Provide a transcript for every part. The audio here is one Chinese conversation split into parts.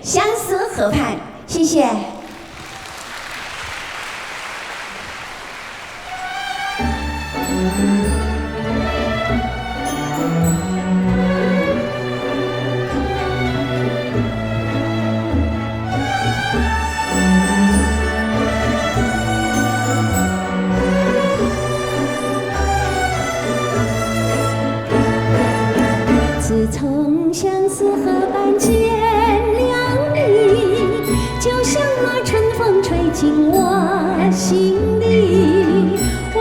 相思河畔，谢谢。自从相思河畔见了你，就像那春风吹进我心里。我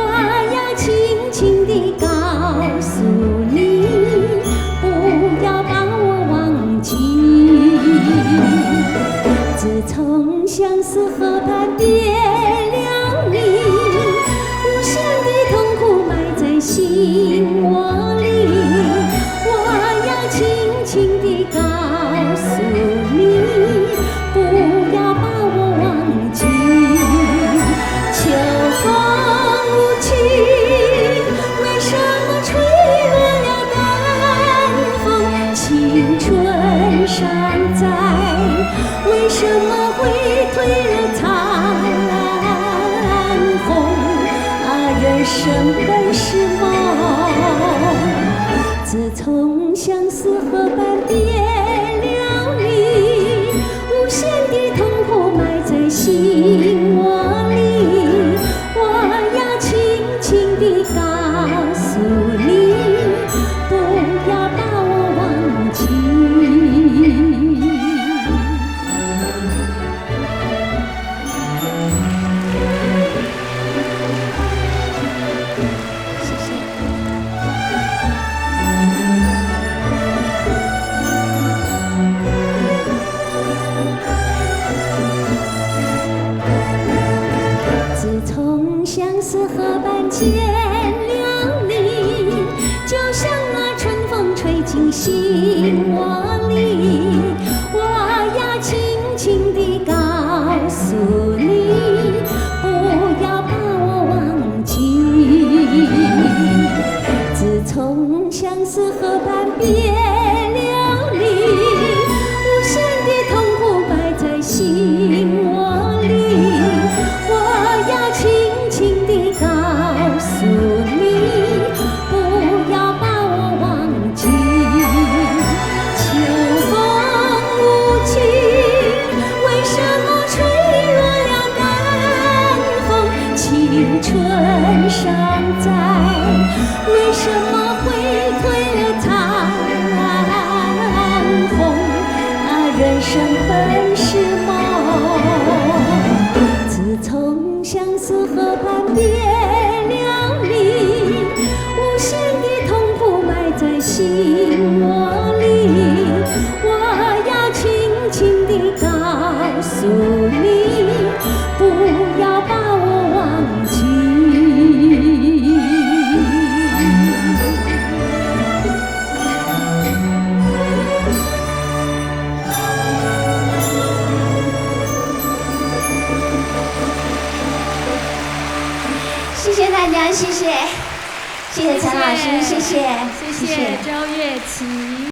要轻轻地告诉你，不要把我忘记。自从相思河畔别了你，无限的痛苦埋在心窝里。轻轻地告诉你，不要把我忘记。秋风无情，为什么吹落了淡风？青春尚在，为什么会褪了苍红？人生本是梦。自从相思河畔别了你，无限的痛苦埋在心窝里。我要轻轻地告诉你，不要把我忘记。自从相思河畔见了你，就像那春风吹进心窝里。我要轻轻地告诉你，不要把我忘记。自从相思河畔别了你，无限的痛苦埋在心窝里。轻轻地告诉你，不要把我忘记。秋风无情，为什么吹落了淡风？青春尚在，为什么会褪了苍红？人生本是梦。自从相思河畔别了你，无限的痛苦埋在心窝里。我要轻轻地告诉你，不要把我忘记。谢谢大家，谢谢陈老师，谢谢周月琪。